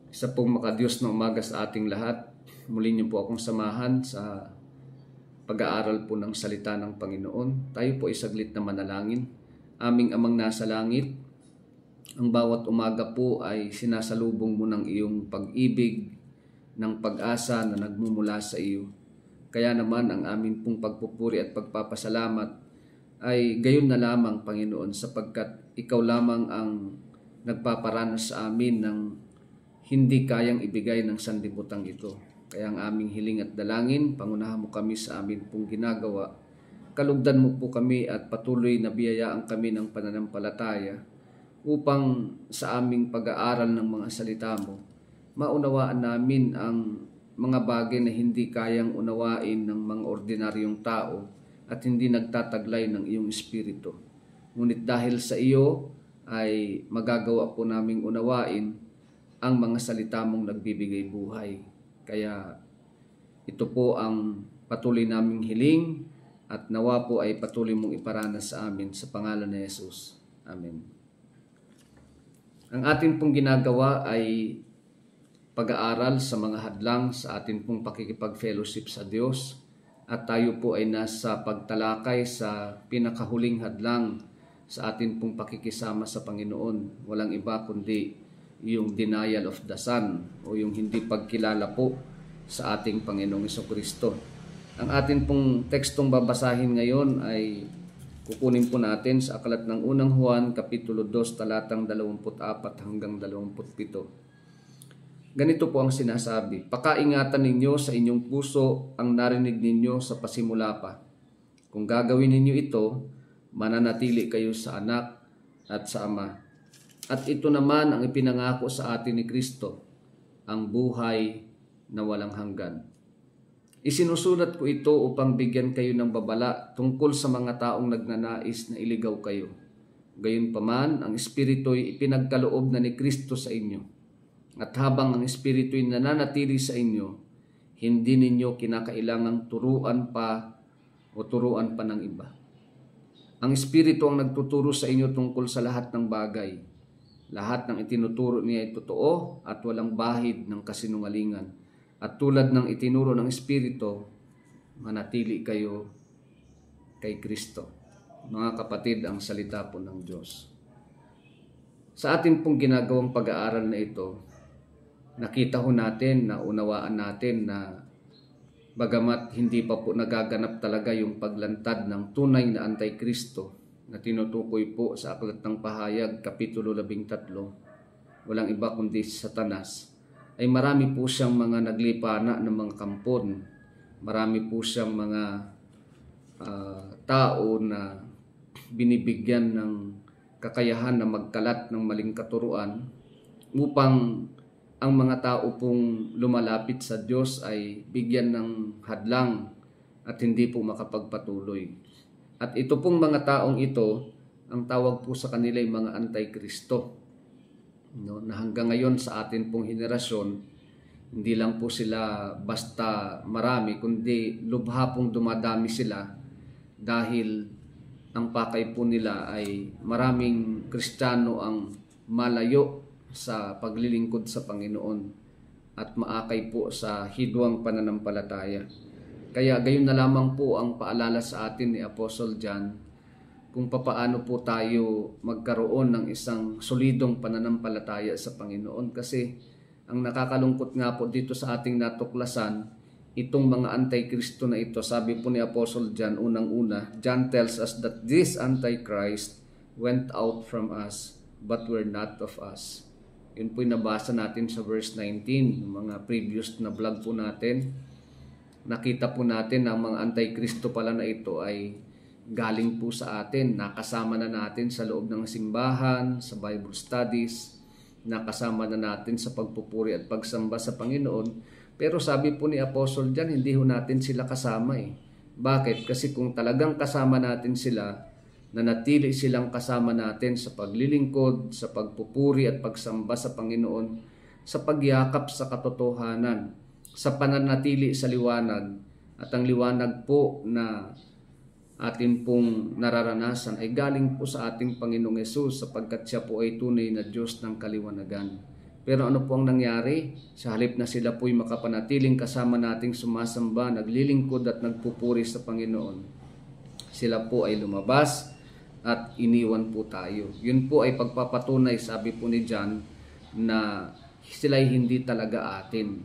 Isa pong makadiyos na umaga sa ating lahat. Muli niyo po akong samahan sa pag-aaral po ng salita ng Panginoon. Tayo po ay saglit na manalangin. Aming Amang nasa langit, ang bawat umaga po ay sinasalubong mo ng iyong pag-ibig, ng pag-asa na nagmumula sa iyo. Kaya naman ang amin pong pagpupuri at pagpapasalamat ay gayon na lamang, Panginoon, sapagkat ikaw lamang ang nagpaparanas sa amin ng hindi kayang ibigay ng sanlibutan ito. Kaya ang aming hiling at dalangin, pangunahan mo kami sa amin pong ginagawa. Kalugdan mo po kami at patuloy na biyayaan kami ng pananampalataya upang sa aming pag-aaral ng mga salita mo, maunawaan namin ang mga bagay na hindi kayang unawain ng mga ordinaryong tao at hindi nagtataglay ng iyong espiritu. Ngunit dahil sa iyo ay magagawa po naming unawain ang mga salita mong nagbibigay buhay. Kaya ito po ang patuloy naming hiling at nawa po ay patuloy mong iparanas sa amin sa pangalan ni Jesus. Amen. Ang ating pong ginagawa ay pag-aaral sa mga hadlang sa ating pong pakikipag-fellowship sa Diyos at tayo po ay nasa pagtalakay sa pinakahuling hadlang sa ating pong pakikisama sa Panginoon. Walang iba kundi yung denial of the Son o yung hindi pagkilala po sa ating Panginoong Jesucristo. Ang atin pong tekstong babasahin ngayon ay kukunin po natin sa aklat ng unang Juan, Kapitulo 2, talatang 24 hanggang 27. Ganito po ang sinasabi, "Pakaingatan ninyo sa inyong puso ang narinig ninyo sa pasimula pa. Kung gagawin ninyo ito, mananatili kayo sa anak at sa Ama. At ito naman ang ipinangako sa atin ni Kristo, ang buhay na walang hanggan. Isinusulat ko ito upang bigyan kayo ng babala tungkol sa mga taong nagnanais na iligaw kayo. Gayunpaman, ang Espiritu'y ipinagkaloob na ni Kristo sa inyo. At habang ang Espiritu'y nananatili sa inyo, hindi ninyo kinakailangang turuan pa ng iba. Ang Espiritu ang nagtuturo sa inyo tungkol sa lahat ng bagay. Lahat ng itinuturo niya ay totoo at walang bahid ng kasinungalingan. At tulad ng itinuro ng Espiritu, manatili kayo kay Kristo." Mga kapatid, ang salita po ng Diyos. Sa atin pong ginagawang pag-aaral na ito, nakita ho natin, naunawaan natin na bagamat hindi pa po nagaganap talaga yung paglantad ng tunay na Antikristo, na tinutukoy po sa Aklat ng Pahayag, Kapitulo 13, walang iba kundi si Satanas, ay marami po siyang mga naglipana ng mga kampon. Marami po siyang mga tao na binibigyan ng kakayahan na magkalat ng maling katuruan upang ang mga tao pong lumalapit sa Diyos ay bigyan ng hadlang at hindi po makapagpatuloy. At ito pong mga taong ito, ang tawag po sa kanila ay mga Antikristo. No, na hanggang ngayon sa atin pong henerasyon, hindi lang po sila basta marami, kundi lubha pong dumadami sila dahil ang pakay po nila ay maraming Kristiyano ang malayo sa paglilingkod sa Panginoon at maakay po sa hidwang pananampalataya. Kaya gayon na lamang po ang paalala sa atin ni Apostle John kung papaano po tayo magkaroon ng isang solidong pananampalataya sa Panginoon. Kasi ang nakakalungkot nga po dito sa ating natuklasan, itong mga Antikristo na ito, sabi po ni Apostle John, unang-una, John tells us that this Antichrist went out from us, but were not of us. Yun po yung nabasa natin sa verse 19, yung mga previous na vlog po natin. Nakita po natin na ang mga Antikristo pala na ito ay galing po sa atin. Nakasama na natin sa loob ng simbahan, sa Bible studies. Nakasama na natin sa pagpupuri at pagsamba sa Panginoon. Pero sabi po ni Apostle John, hindi ho natin sila kasama eh. Bakit? Kasi kung talagang kasama natin sila, nanatili silang kasama natin sa paglilingkod, sa pagpupuri at pagsamba sa Panginoon, sa pagyakap sa katotohanan, sa pananatili sa liwanag, at ang liwanag po na atin pong nararanasan ay galing po sa ating Panginoong Hesus sapagkat siya po ay tunay na Diyos ng kaliwanagan. Pero ano po ang nangyari? Sa halip na sila po'y makapanatiling kasama nating sumasamba, naglilingkod at nagpupuri sa Panginoon, sila po ay lumabas at iniwan po tayo. Yun po ay pagpapatunay, sabi po ni John, na sila ay hindi talaga atin.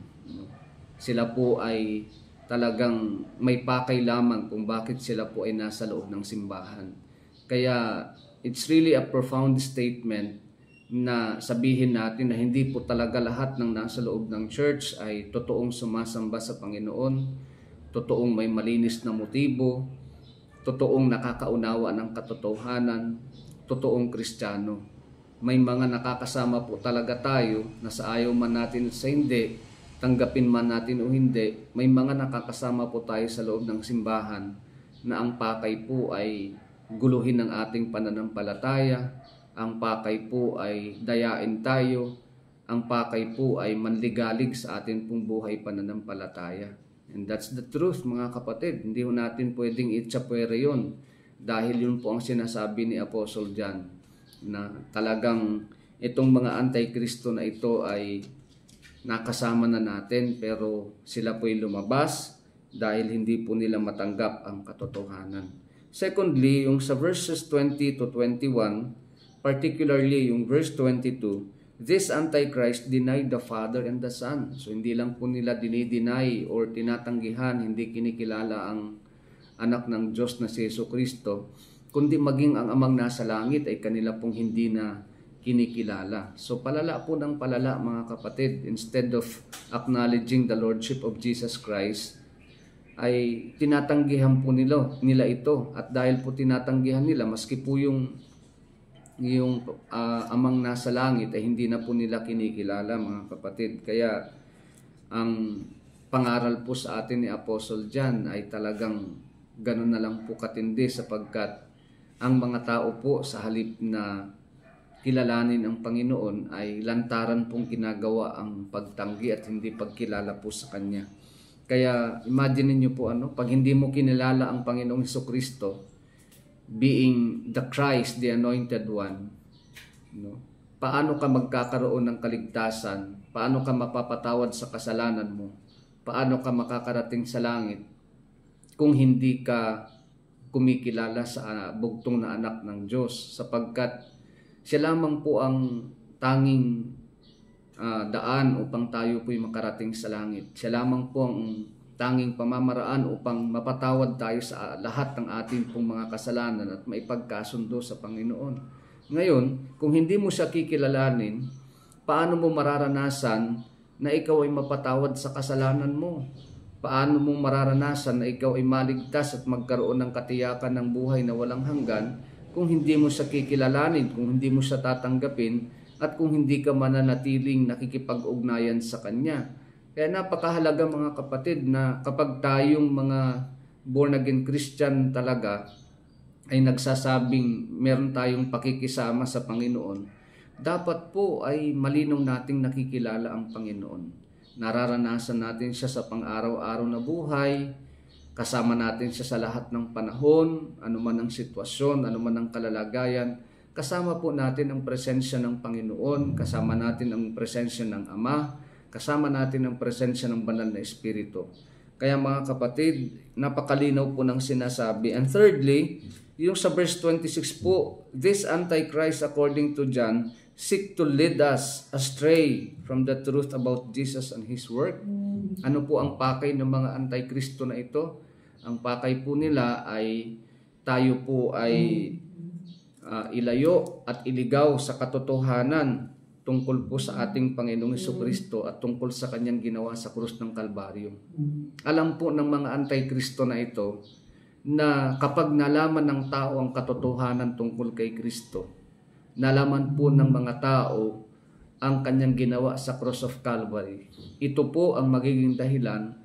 Sila po ay talagang may pakay lamang kung bakit sila po ay nasa loob ng simbahan. Kaya it's really a profound statement na sabihin natin na hindi po talaga lahat ng nasa loob ng church ay totoong sumasamba sa Panginoon, totoong may malinis na motibo, totoong nakakaunawa ng katotohanan, totoong Kristiyano. May mga nakakasama po talaga tayo na sa ayaw man natin sa hindi, tanggapin man natin o hindi, may mga nakakasama po tayo sa loob ng simbahan na ang pakay po ay guluhin ng ating pananampalataya, ang pakay po ay dayain tayo, ang pakay po ay manligalig sa atin pong buhay pananampalataya. And that's the truth, mga kapatid. Hindi ho natin pwedeng itsapwera yun dahil yun po ang sinasabi ni Apostle John na talagang itong mga anti-Kristo na ito ay nakasama na natin pero sila po'y lumabas dahil hindi po nila matanggap ang katotohanan. Secondly, yung sa verses 20 to 21, particularly yung verse 22, this Antichrist denied the Father and the Son. So hindi lang po nila dinideny or tinatanggihan, hindi kinikilala ang anak ng Diyos na si Jesucristo, kundi maging ang amang nasa langit ay kanila pong hindi na kinikilala. So palala po ng palala, mga kapatid. Instead of acknowledging the Lordship of Jesus Christ, ay tinatanggihan po nila ito. At dahil po tinatanggihan nila, maski po yung amang nasa langit ay hindi na po nila kinikilala, mga kapatid. Kaya ang pangaral po sa atin ni Apostle John ay talagang ganun na lang po katindi, sapagkat ang mga tao po sa halip na kilalanin ang Panginoon ay lantaran pong ginagawa ang pagtanggi at hindi pagkilala po sa Kanya. Kaya imagine niyo po pag hindi mo kinilala ang Panginoong Jesucristo, being the Christ, the Anointed One, paano ka magkakaroon ng kaligtasan? Paano ka mapapatawad sa kasalanan mo? Paano ka makakarating sa langit kung hindi ka kumikilala sa bugtong na anak ng Diyos? Sapagkat siya lamang po ang tanging daan upang tayo po'y makarating sa langit. Siya lamang po ang tanging pamamaraan upang mapatawad tayo sa lahat ng ating pong mga kasalanan at maipagkasundo sa Panginoon. Ngayon, kung hindi mo siya kikilalanin, paano mo mararanasan na ikaw ay mapatawad sa kasalanan mo? Paano mo mararanasan na ikaw ay maligtas at magkaroon ng katiyakan ng buhay na walang hanggan kung hindi mo siya kikilalanin, kung hindi mo siya tatanggapin, at kung hindi ka mananatiling nakikipag-ugnayan sa Kanya? Kaya napakahalaga, mga kapatid, na kapag tayong mga born-again Christian talaga ay nagsasabing meron tayong pakikisama sa Panginoon, dapat po ay malinaw nating nakikilala ang Panginoon. Nararanasan natin siya sa pang-araw-araw na buhay, kasama natin siya sa lahat ng panahon, anuman ang sitwasyon, anuman ang kalalagayan. Kasama po natin ang presensya ng Panginoon, kasama natin ang presensya ng Ama, kasama natin ang presensya ng banal na Espiritu. Kaya mga kapatid, napakalinaw po ng sinasabi. And thirdly, yung sa verse 26 po, this Antichrist, according to John, seek to lead us astray from the truth about Jesus and His work. Ano po ang pakay ng mga Antikristo na ito? Ang pakay po nila ay tayo po ay ilayo at iligaw sa katotohanan tungkol po sa ating Panginoong Jesucristo at tungkol sa Kanyang ginawa sa krus ng Kalbaryo. Alam po ng mga Antikristo na ito na kapag nalaman ng tao ang katotohanan tungkol kay Kristo, nalaman po ng mga tao ang Kanyang ginawa sa cross of Calvary, ito po ang magiging dahilan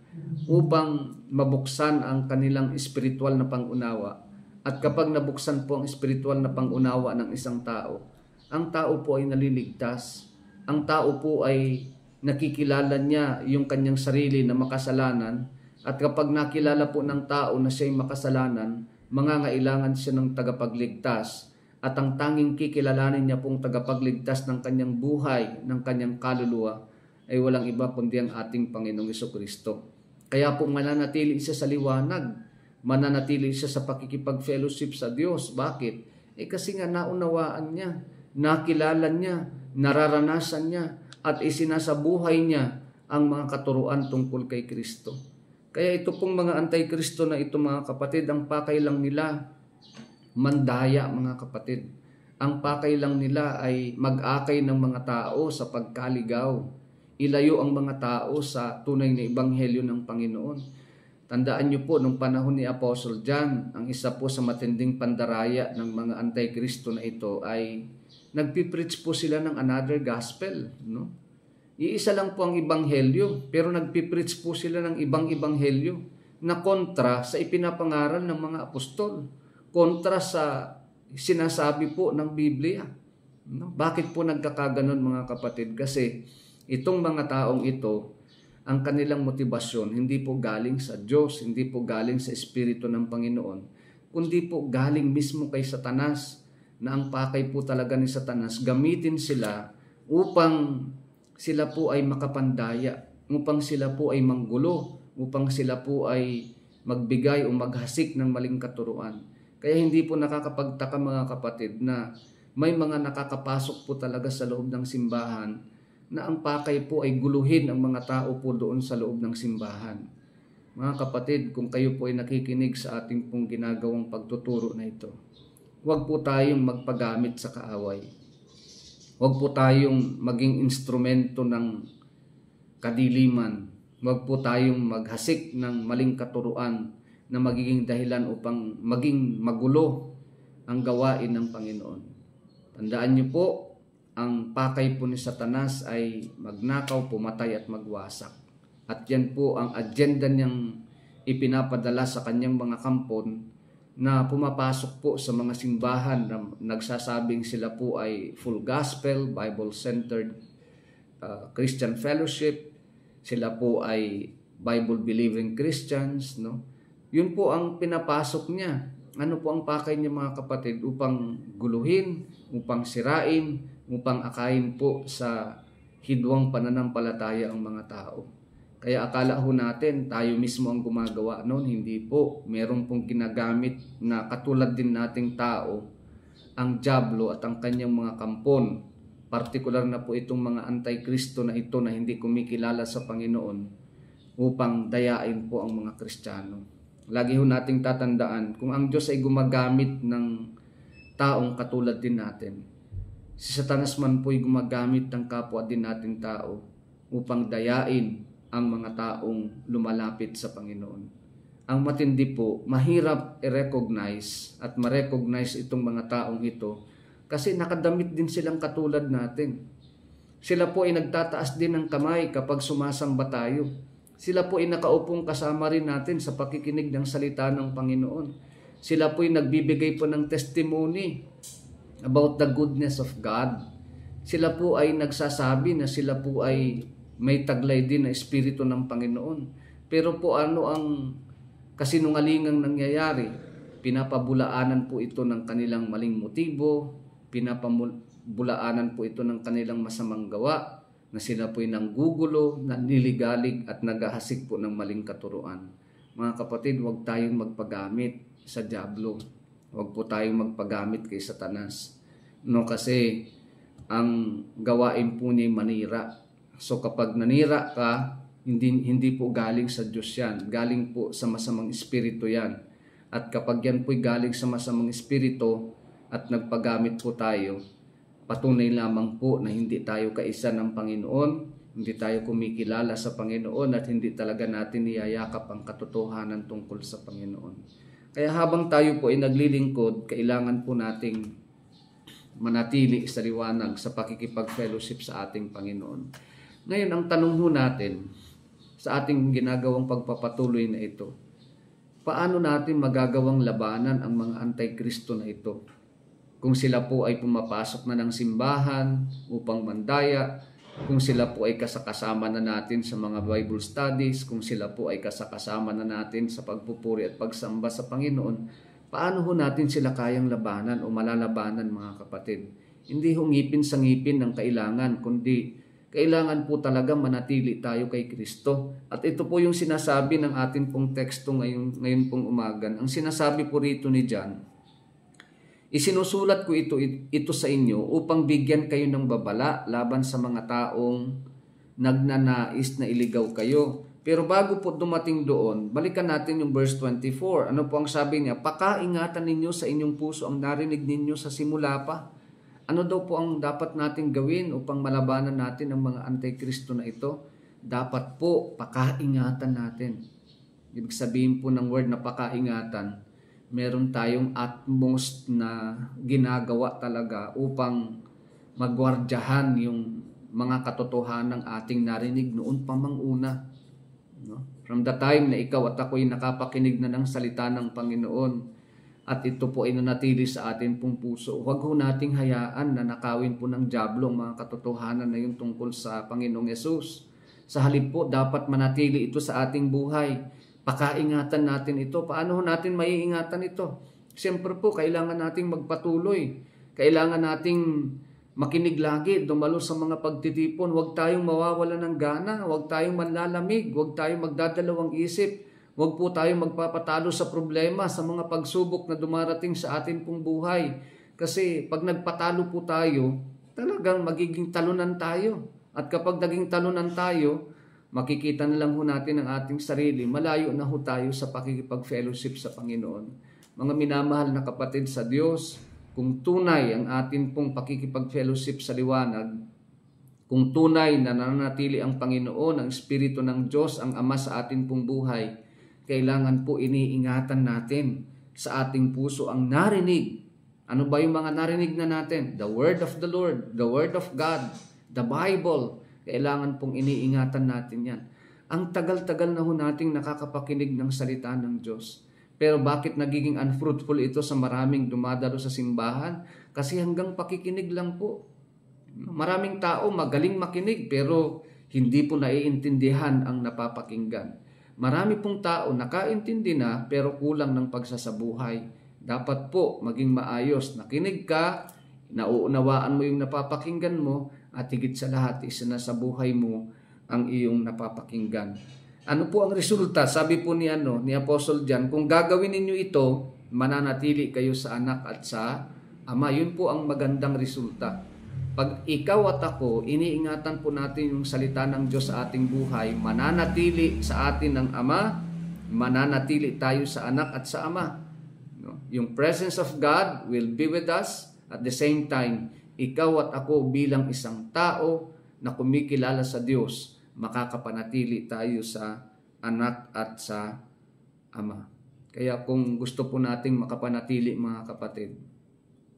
upang mabuksan ang kanilang espiritual na pangunawa. At kapag nabuksan po ang espiritual na pangunawa ng isang tao, ang tao po ay naliligtas. Ang tao po ay nakikilala niya yung kanyang sarili na makasalanan. At kapag nakilala po ng tao na siya'y makasalanan, mangangailangan siya ng tagapagligtas. at ang tanging kikilalanin niya pong tagapagligtas ng kanyang buhay, ng kanyang kaluluwa, ay walang iba kundi ang ating Panginoong Jesucristo. Kaya po mananatili siya sa liwanag, mananatili siya sa pakikipag-fellowship sa Diyos. Bakit? Kasi nga naunawaan niya, nakilala niya, nararanasan niya, at isinasabuhay niya ang mga katuruan tungkol kay Kristo. Kaya ito pong mga anti-Kristo na ito mga kapatid, ang pakay lang nila mandaya mga kapatid. Ang pakay lang nila ay mag-akay ng mga tao sa pagkaligaw. Ilayo ang mga tao sa tunay na ebanghelyo ng Panginoon. Tandaan niyo po, nung panahon ni Apostle John, ang isa po sa matinding pandaraya ng mga anti-Kristo na ito ay nagpipreach po sila ng another gospel. No? Iisa lang po ang ebanghelyo, pero nagpipreach po sila ng ibang ebanghelyo na kontra sa ipinapangaral ng mga apostol. Kontra sa sinasabi po ng Biblia. No? Bakit po nagkakaganon mga kapatid? Kasi itong mga taong ito, ang kanilang motibasyon hindi po galing sa Diyos, hindi po galing sa Espiritu ng Panginoon, kundi po galing mismo kay Satanas, na ang pakay po talaga ni Satanas, gamitin sila upang sila po ay makapandaya, upang sila po ay manggulo, upang sila po ay magbigay o maghasik ng maling katuruan. Kaya hindi po nakakapagtaka mga kapatid na may mga nakakapasok po talaga sa loob ng simbahan na ang pakay po ay guluhin ang mga tao po doon sa loob ng simbahan. Mga kapatid, kung kayo po ay nakikinig sa ating pong ginagawang pagtuturo na ito, huwag po tayong magpagamit sa kaaway. Huwag po tayong maging instrumento ng kadiliman. Huwag po tayong maghasik ng maling katuruan na magiging dahilan upang maging magulo ang gawain ng Panginoon. Tandaan niyo po, ang pakay po ni Satanas ay magnakaw, pumatay at magwasak. At yan po ang agenda niyang ipinapadala sa kanyang mga kampon na pumapasok po sa mga simbahan na nagsasabing sila po ay full gospel, Bible-centered Christian fellowship. Sila po ay Bible-believing Christians, no? Yun po ang pinapasok niya. Ano po ang pakay niya mga kapatid? Upang guluhin, upang sirain, upang akayin po sa hidwang pananampalataya ang mga tao. Kaya akala ho natin tayo mismo ang gumagawa noon. Hindi po. Meron pong ginagamit na katulad din nating tao ang dyablo at ang kanyang mga kampon. Partikular na po itong mga anti-Kristo na ito na hindi kumikilala sa Panginoon upang dayain po ang mga Kristiyano. Lagi ho nating tatandaan, kung ang Diyos ay gumagamit ng taong katulad din natin, si Satanas man po ay gumagamit ng kapwa din nating tao upang dayain ang mga taong lumalapit sa Panginoon. Ang matindi po, mahirap i-recognize at ma-recognize itong mga taong ito kasi nakadamit din silang katulad natin. Sila po ay nagtataas din ng kamay kapag sumasamba tayo. Sila po ay nakaupong kasama rin natin sa pakikinig ng salita ng Panginoon. Sila po ay nagbibigay po ng testimony about the goodness of God. Sila po ay nagsasabi na sila po ay may taglay din na Espiritu ng Panginoon. Pero po ano ang kasinungalingang nangyayari? Pinapabulaanan po ito ng kanilang maling motibo, pinapabulaanan po ito ng kanilang masamang gawa, na sila po'y nanggugulo, nanliligalig at naghahasik po ng maling katuruan. Mga kapatid, huwag tayong magpagamit sa dyablo. Huwag po tayong magpagamit kay Satanas. No, kasi ang gawain po niya manira. So kapag nanira ka, hindi po galing sa Diyos yan. Galing po sa masamang espiritu yan. At kapag yan po'y galing sa masamang espiritu at nagpagamit po tayo, patunay lamang po na hindi tayo kaisa ng Panginoon, hindi tayo kumikilala sa Panginoon at hindi talaga natin niyayakap ang katotohanan tungkol sa Panginoon. Kaya habang tayo po ay naglilingkod, kailangan po nating manatili sa liwanag sa pakikipag-fellowship sa ating Panginoon. Ngayon, ang tanong ho natin sa ating ginagawang pagpapatuloy na ito, paano natin magagawang labanan ang mga anti-Kristo na ito? Kung sila po ay pumapasok na ng simbahan upang mandaya, kung sila po ay kasakasama na natin sa mga Bible studies, kung sila po ay kasakasama na natin sa pagpupuri at pagsamba sa Panginoon, Paano ho natin sila kayang labanan o malalabanan, mga kapatid? Hindi ho ngipin sa ngipin ng kailangan, kundi kailangan po talaga manatili tayo kay Kristo. At ito po yung sinasabi ng atin pong teksto ngayon pong umagan. Ang sinasabi po rito ni John, isinusulat ko ito sa inyo upang bigyan kayo ng babala laban sa mga taong nagnanais na iligaw kayo. Pero bago po dumating doon, balikan natin yung verse 24. Ano po ang sabi niya? Pakaingatan ninyo sa inyong puso ang narinig ninyo sa simula pa. Ano daw po ang dapat natin gawin upang malabanan natin ang mga antikristo na ito? Dapat po pakaingatan natin. Ibig sabihin po ng word na pakaingatan, meron tayong utmost na ginagawa talaga upang magwardyahan yung mga katotohanan ng ating narinig noon pa mang una. No? From the time na ikaw at ako'y nakapakinig na ng salita ng Panginoon at ito po ay nanatili sa atin pong puso, huwag ho nating hayaan na nakawin po ng dyablo ang mga katotohanan na yung tungkol sa Panginoong Yesus. Sa halip po, dapat manatili ito sa ating buhay. Pakaingatan natin ito. Paano ho natin maiingatan ito? Siyempre po, kailangan nating magpatuloy. Kailangan nating makinig lagi, dumalo sa mga pagtitipon. Huwag tayong mawawala ng gana. Huwag tayong manlalamig. Huwag tayong magdadalawang isip. Huwag po tayong magpapatalo sa problema, sa mga pagsubok na dumarating sa atin pong buhay. Kasi pag nagpatalo po tayo, talagang magiging talunan tayo. At kapag naging talunan tayo, makikita na lang ho natin ang ating sarili. Malayo na ho tayo sa pakikipag-fellowship sa Panginoon. Mga minamahal na kapatid sa Diyos, kung tunay ang atin pong pakikipag-fellowship sa liwanag, kung tunay na nananatili ang Panginoon, ang Espiritu ng Diyos, ang Ama sa atin pong buhay, kailangan po iniingatan natin sa ating puso ang narinig. Ano ba yung mga narinig na natin? The Word of the Lord, the Word of God, the Bible. Kailangan pong iniingatan natin yan. Ang tagal-tagal na ho nating nakakapakinig ng salita ng Diyos. Pero bakit nagiging unfruitful ito sa maraming dumadalo sa simbahan? Kasi hanggang pakikinig lang po. Maraming tao magaling makinig pero hindi po naiintindihan ang napapakinggan. Marami pong tao nakaintindi na pero kulang ng pagsasabuhay. Dapat po maging maayos. Nakinig ka, nauunawaan mo yung napapakinggan mo, at higit sa lahat, isinasa buhay mo ang iyong napapakinggan. Ano po ang resulta? Sabi po ni Apostle John, kung gagawin ninyo ito, mananatili kayo sa anak at sa ama. Yun po ang magandang resulta. Pag ikaw at ako, iniingatan po natin yung salita ng Diyos sa ating buhay, mananatili sa atin ng Ama, mananatili tayo sa anak at sa ama. No? Yung presence of God will be with us. At the same time, ikaw at ako bilang isang tao na kumikilala sa Diyos, makakapanatili tayo sa anak at sa ama. Kaya kung gusto po nating makapanatili, mga kapatid,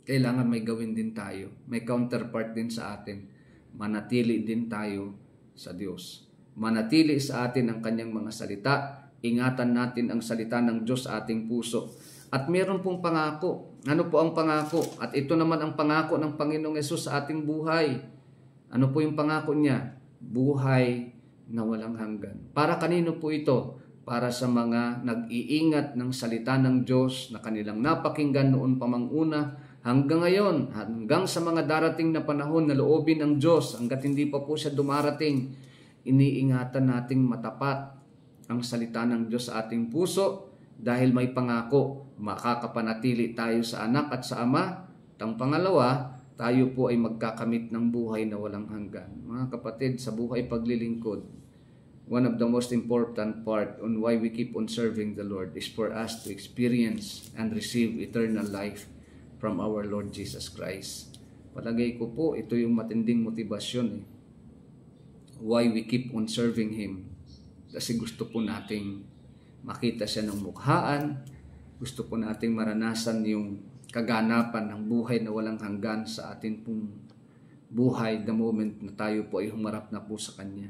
kailangan may gawin din tayo. May counterpart din sa atin. Manatili din tayo sa Diyos. Manatili sa atin ang kanyang mga salita. Ingatan natin ang salita ng Diyos sa ating puso. At meron pong pangako. Ano po ang pangako? At ito naman ang pangako ng Panginoong Yesus sa ating buhay. Ano po yung pangako niya? Buhay na walang hanggan. Para kanino po ito? Para sa mga nag-iingat ng salita ng Diyos na kanilang napakinggan noon pa mang una, hanggang ngayon, hanggang sa mga darating na panahon na loobin ng Diyos, hanggat hindi pa po siya dumarating, iniingatan nating matapat ang salita ng Diyos sa ating puso dahil may pangako, makakapanatili tayo sa anak at sa ama. At ang pangalawa, tayo po ay magkakamit ng buhay na walang hanggan. Mga kapatid, sa buhay paglilingkod, one of the most important part on why we keep on serving the Lord is for us to experience and receive eternal life from our Lord Jesus Christ. Palagay ko po, ito yung matinding motibasyon why we keep on serving Him. Kasi gusto po nating makita siya ng mukhaan, gusto po nating maranasan yung kaganapan ng buhay na walang hanggan sa atin pong buhay the moment na tayo po ay humarap na po sa Kanya.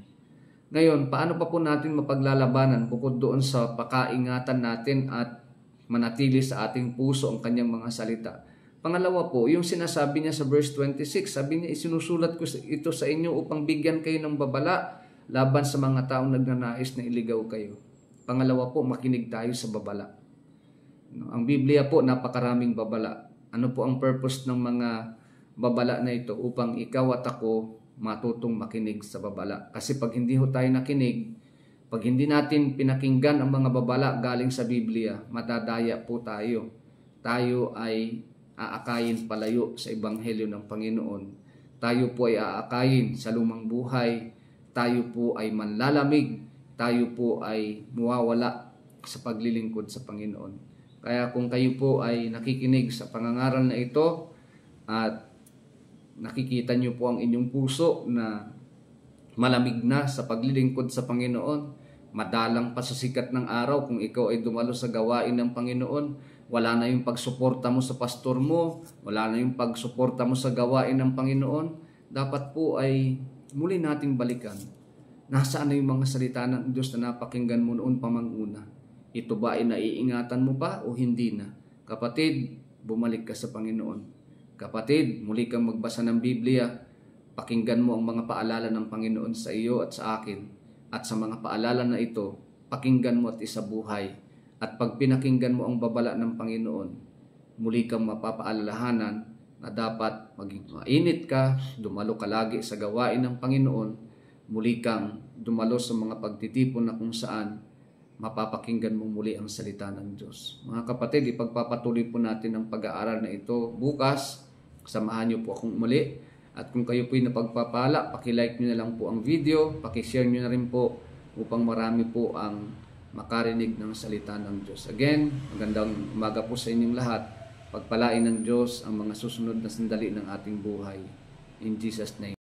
Ngayon, paano pa po natin mapaglalabanan bukod doon sa pakaingatan natin at manatili sa ating puso ang Kanyang mga salita? Pangalawa po, yung sinasabi niya sa verse 26, sabi niya, isinusulat ko ito sa inyo upang bigyan kayo ng babala laban sa mga taong nagnanais na iligaw kayo. Pangalawa po, makinig tayo sa babala. No? Ang Biblia po, napakaraming babala. Ano po ang purpose ng mga babala na ito? Upang ikaw at ako matutong makinig sa babala. Kasi pag hindi ho tayo nakinig, pag hindi natin pinakinggan ang mga babala galing sa Biblia, matadaya po tayo. Tayo ay aakayin palayo sa Ebanghelyo ng Panginoon. Tayo po ay aakayin sa lumang buhay. Tayo po ay manlalamig. Tayo po ay mawawala sa paglilingkod sa Panginoon. Kaya kung kayo po ay nakikinig sa pangangaral na ito at nakikita nyo po ang inyong puso na malamig na sa paglilingkod sa Panginoon, madalang pa sa sikat ng araw kung ikaw ay dumalo sa gawain ng Panginoon, wala na yung pagsuporta mo sa pastor mo, wala na yung pagsuporta mo sa gawain ng Panginoon, dapat po ay muli nating balikan. Nasaan na yung mga salita ng Diyos na napakinggan mo noon pa manguna? Ito ba ay naiingatan mo pa o hindi na? Kapatid, bumalik ka sa Panginoon. Kapatid, muli kang magbasa ng Biblia. Pakinggan mo ang mga paalala ng Panginoon sa iyo at sa akin. At sa mga paalala na ito, pakinggan mo at isabuhay. At pag pinakinggan mo ang babala ng Panginoon, muli kang mapapaalalahanan na dapat maging mainit ka, dumalo ka lagi sa gawain ng Panginoon, muli kang dumalo sa mga pagtitipon na kung saan mapapakinggan mo muli ang salita ng Diyos. Mga kapatid, ipagpapatuloy po natin ang pag-aaral na ito. Bukas, samahan niyo po akong muli. At kung kayo po'y napagpapala, pakilike niyo na lang po ang video, pakishare niyo na rin po upang marami po ang makarinig ng salita ng Diyos. Again, magandang umaga po sa inyong lahat. Pagpalain ng Diyos ang mga susunod na sandali ng ating buhay. In Jesus' name.